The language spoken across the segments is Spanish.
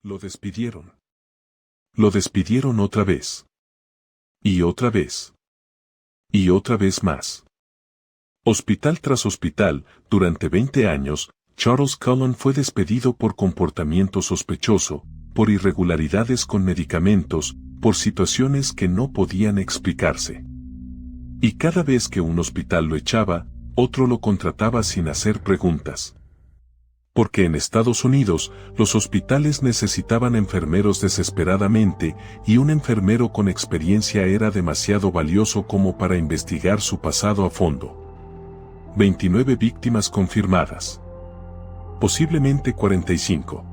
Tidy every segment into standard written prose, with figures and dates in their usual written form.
Lo despidieron. Lo despidieron otra vez. Y otra vez. Y otra vez más. Hospital tras hospital, durante 20 años, Charles Cullen fue despedido por comportamiento sospechoso, por irregularidades con medicamentos, por situaciones que no podían explicarse. Y cada vez que un hospital lo echaba, otro lo contrataba sin hacer preguntas. Porque en Estados Unidos, los hospitales necesitaban enfermeros desesperadamente, y un enfermero con experiencia era demasiado valioso como para investigar su pasado a fondo. 29 víctimas confirmadas. Posiblemente 45.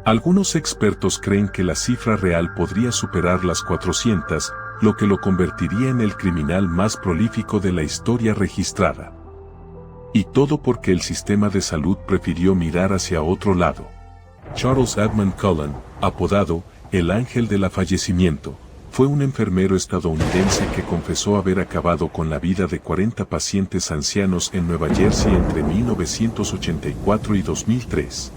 Algunos expertos creen que la cifra real podría superar las 400, lo que lo convertiría en el criminal más prolífico de la historia registrada. Y todo porque el sistema de salud prefirió mirar hacia otro lado. Charles Edmund Cullen, apodado el Ángel del Fallecimiento, fue un enfermero estadounidense que confesó haber acabado con la vida de 40 pacientes ancianos en Nueva Jersey entre 1984 y 2003.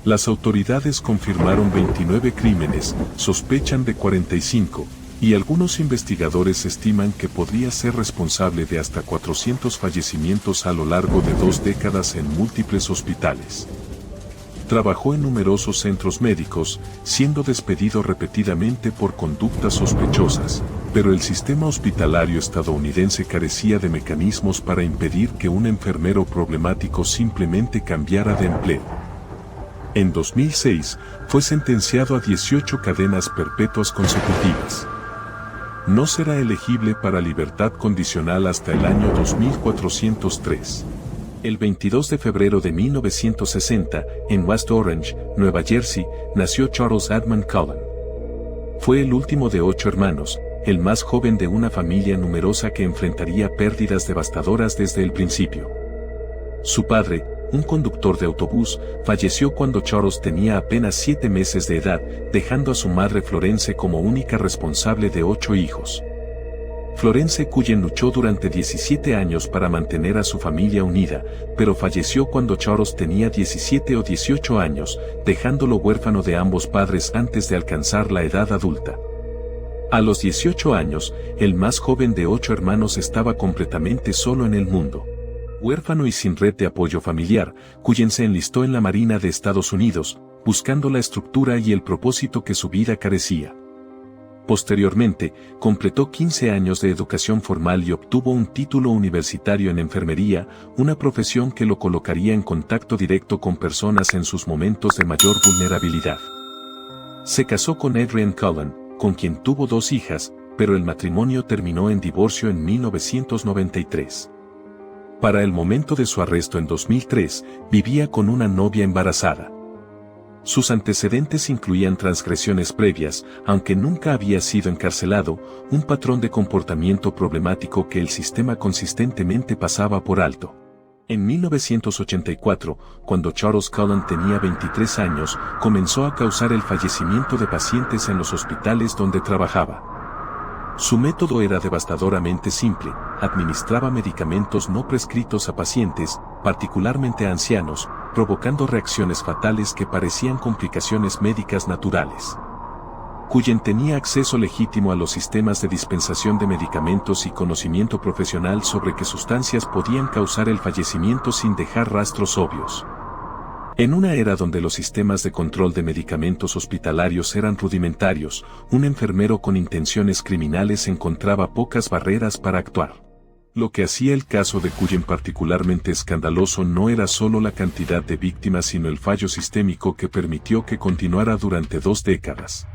Las autoridades confirmaron 29 crímenes, sospechan de 45, y algunos investigadores estiman que podría ser responsable de hasta 400 fallecimientos a lo largo de 2 décadas en múltiples hospitales. Trabajó en numerosos centros médicos, siendo despedido repetidamente por conductas sospechosas, pero el sistema hospitalario estadounidense carecía de mecanismos para impedir que un enfermero problemático simplemente cambiara de empleo. En 2006, fue sentenciado a 18 cadenas perpetuas consecutivas. No será elegible para libertad condicional hasta el año 2403. El 22 de febrero de 1960, en West Orange, Nueva Jersey, nació Charles Edmund Cullen. Fue el último de 8 hermanos, el más joven de una familia numerosa que enfrentaría pérdidas devastadoras desde el principio. Su padre, un conductor de autobús, falleció cuando Charles tenía apenas 7 meses de edad, dejando a su madre Florence como única responsable de 8 hijos. Florence Cullen luchó durante 17 años para mantener a su familia unida, pero falleció cuando Charles tenía 17 o 18 años, dejándolo huérfano de ambos padres antes de alcanzar la edad adulta. A los 18 años, el más joven de 8 hermanos estaba completamente solo en el mundo. Huérfano y sin red de apoyo familiar, Cullen se enlistó en la Marina de Estados Unidos, buscando la estructura y el propósito que su vida carecía. Posteriormente, completó 15 años de educación formal y obtuvo un título universitario en enfermería, una profesión que lo colocaría en contacto directo con personas en sus momentos de mayor vulnerabilidad. Se casó con Adrienne Cullen, con quien tuvo 2 hijas, pero el matrimonio terminó en divorcio en 1993. Para el momento de su arresto en 2003, vivía con una novia embarazada. Sus antecedentes incluían transgresiones previas, aunque nunca había sido encarcelado, un patrón de comportamiento problemático que el sistema consistentemente pasaba por alto. En 1984, cuando Charles Cullen tenía 23 años, comenzó a causar el fallecimiento de pacientes en los hospitales donde trabajaba. Su método era devastadoramente simple: administraba medicamentos no prescritos a pacientes, particularmente a ancianos, provocando reacciones fatales que parecían complicaciones médicas naturales. Cullen tenía acceso legítimo a los sistemas de dispensación de medicamentos y conocimiento profesional sobre qué sustancias podían causar el fallecimiento sin dejar rastros obvios. En una era donde los sistemas de control de medicamentos hospitalarios eran rudimentarios, un enfermero con intenciones criminales encontraba pocas barreras para actuar. Lo que hacía el caso de Cullen particularmente escandaloso no era solo la cantidad de víctimas, sino el fallo sistémico que permitió que continuara durante 2 décadas.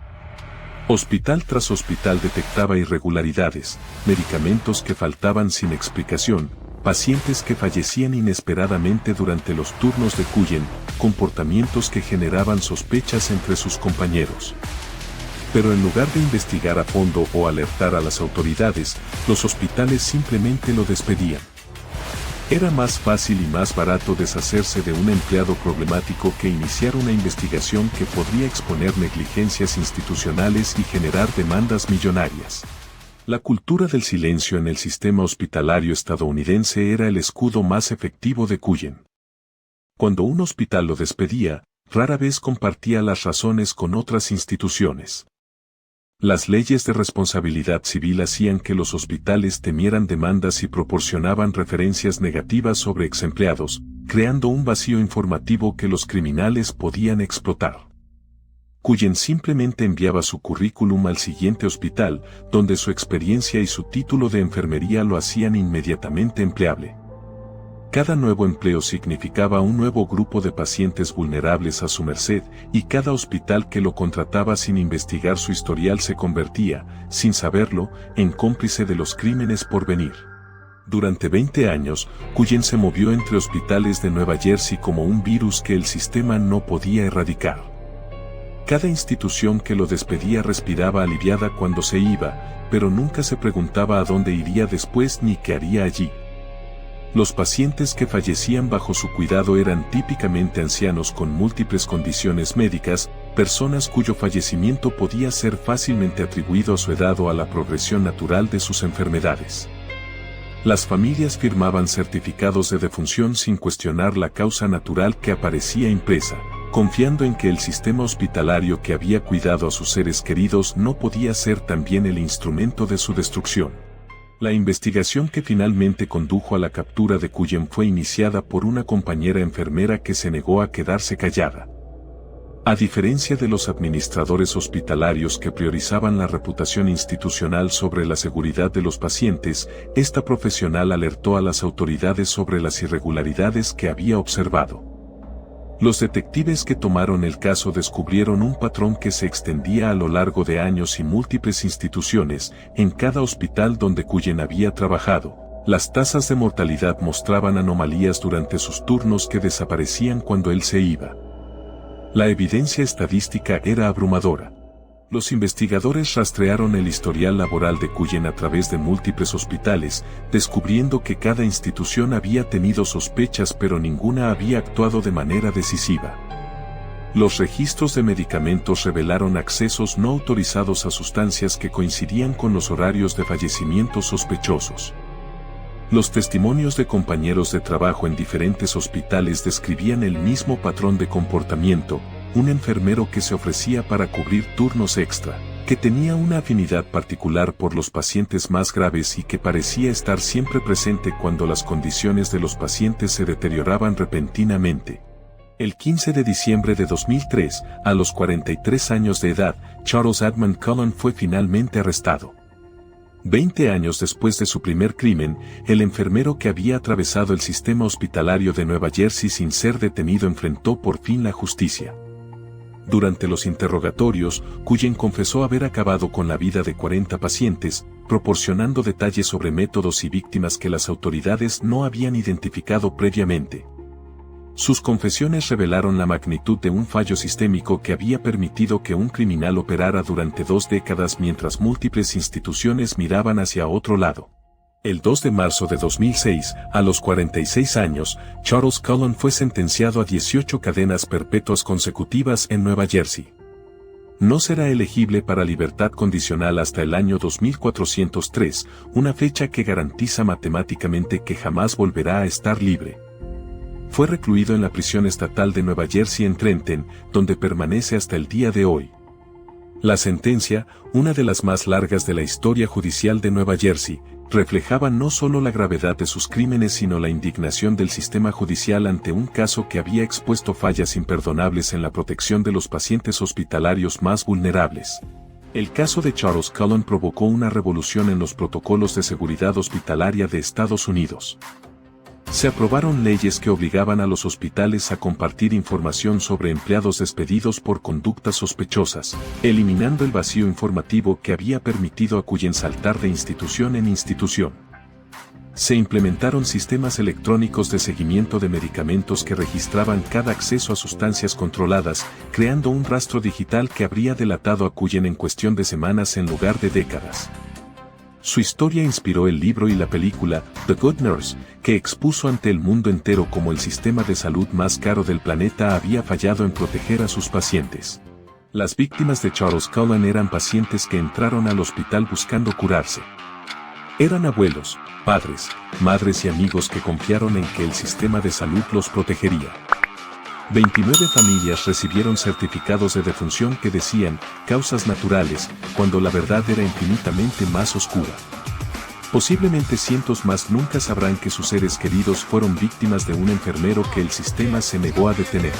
Hospital tras hospital detectaba irregularidades, medicamentos que faltaban sin explicación, pacientes que fallecían inesperadamente durante los turnos de Cullen, comportamientos que generaban sospechas entre sus compañeros. Pero en lugar de investigar a fondo o alertar a las autoridades, los hospitales simplemente lo despedían. Era más fácil y más barato deshacerse de un empleado problemático que iniciar una investigación que podría exponer negligencias institucionales y generar demandas millonarias. La cultura del silencio en el sistema hospitalario estadounidense era el escudo más efectivo de Cullen. Cuando un hospital lo despedía, rara vez compartía las razones con otras instituciones. Las leyes de responsabilidad civil hacían que los hospitales temieran demandas y proporcionaban referencias negativas sobre exempleados, creando un vacío informativo que los criminales podían explotar. Cullen simplemente enviaba su currículum al siguiente hospital, donde su experiencia y su título de enfermería lo hacían inmediatamente empleable. Cada nuevo empleo significaba un nuevo grupo de pacientes vulnerables a su merced, y cada hospital que lo contrataba sin investigar su historial se convertía, sin saberlo, en cómplice de los crímenes por venir. Durante 20 años, Cullen se movió entre hospitales de Nueva Jersey como un virus que el sistema no podía erradicar. Cada institución que lo despedía respiraba aliviada cuando se iba, pero nunca se preguntaba a dónde iría después ni qué haría allí. Los pacientes que fallecían bajo su cuidado eran típicamente ancianos con múltiples condiciones médicas, personas cuyo fallecimiento podía ser fácilmente atribuido a su edad o a la progresión natural de sus enfermedades. Las familias firmaban certificados de defunción sin cuestionar la causa natural que aparecía impresa, confiando en que el sistema hospitalario que había cuidado a sus seres queridos no podía ser también el instrumento de su destrucción. La investigación que finalmente condujo a la captura de Cullen fue iniciada por una compañera enfermera que se negó a quedarse callada. A diferencia de los administradores hospitalarios que priorizaban la reputación institucional sobre la seguridad de los pacientes, esta profesional alertó a las autoridades sobre las irregularidades que había observado. Los detectives que tomaron el caso descubrieron un patrón que se extendía a lo largo de años y múltiples instituciones. En cada hospital donde Cullen había trabajado, las tasas de mortalidad mostraban anomalías durante sus turnos que desaparecían cuando él se iba. La evidencia estadística era abrumadora. Los investigadores rastrearon el historial laboral de Cullen a través de múltiples hospitales, descubriendo que cada institución había tenido sospechas pero ninguna había actuado de manera decisiva. Los registros de medicamentos revelaron accesos no autorizados a sustancias que coincidían con los horarios de fallecimiento sospechosos. Los testimonios de compañeros de trabajo en diferentes hospitales describían el mismo patrón de comportamiento: un enfermero que se ofrecía para cubrir turnos extra, que tenía una afinidad particular por los pacientes más graves y que parecía estar siempre presente cuando las condiciones de los pacientes se deterioraban repentinamente. El 15 de diciembre de 2003, a los 43 años de edad, Charles Edmund Cullen fue finalmente arrestado. 20 años después de su primer crimen, el enfermero que había atravesado el sistema hospitalario de Nueva Jersey sin ser detenido enfrentó por fin la justicia. Durante los interrogatorios, Cullen confesó haber acabado con la vida de 40 pacientes, proporcionando detalles sobre métodos y víctimas que las autoridades no habían identificado previamente. Sus confesiones revelaron la magnitud de un fallo sistémico que había permitido que un criminal operara durante 2 décadas mientras múltiples instituciones miraban hacia otro lado. El 2 de marzo de 2006, a los 46 años, Charles Cullen fue sentenciado a 18 cadenas perpetuas consecutivas en Nueva Jersey. No será elegible para libertad condicional hasta el año 2403, una fecha que garantiza matemáticamente que jamás volverá a estar libre. Fue recluido en la prisión estatal de Nueva Jersey en Trenton, donde permanece hasta el día de hoy. La sentencia, una de las más largas de la historia judicial de Nueva Jersey, reflejaba no solo la gravedad de sus crímenes sino la indignación del sistema judicial ante un caso que había expuesto fallas imperdonables en la protección de los pacientes hospitalarios más vulnerables. El caso de Charles Cullen provocó una revolución en los protocolos de seguridad hospitalaria de Estados Unidos. Se aprobaron leyes que obligaban a los hospitales a compartir información sobre empleados despedidos por conductas sospechosas, eliminando el vacío informativo que había permitido a Cullen saltar de institución en institución. Se implementaron sistemas electrónicos de seguimiento de medicamentos que registraban cada acceso a sustancias controladas, creando un rastro digital que habría delatado a Cullen en cuestión de semanas en lugar de décadas. Su historia inspiró el libro y la película The Good Nurse, que expuso ante el mundo entero cómo el sistema de salud más caro del planeta había fallado en proteger a sus pacientes. Las víctimas de Charles Cullen eran pacientes que entraron al hospital buscando curarse. Eran abuelos, padres, madres y amigos que confiaron en que el sistema de salud los protegería. 29 familias recibieron certificados de defunción que decían causas naturales, cuando la verdad era infinitamente más oscura. Posiblemente cientos más nunca sabrán que sus seres queridos fueron víctimas de un enfermero que el sistema se negó a detener.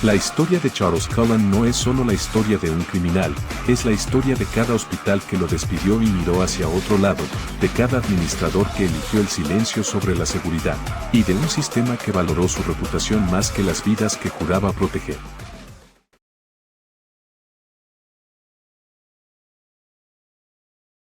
La historia de Charles Cullen no es solo la historia de un criminal, es la historia de cada hospital que lo despidió y miró hacia otro lado, de cada administrador que eligió el silencio sobre la seguridad, y de un sistema que valoró su reputación más que las vidas que juraba proteger.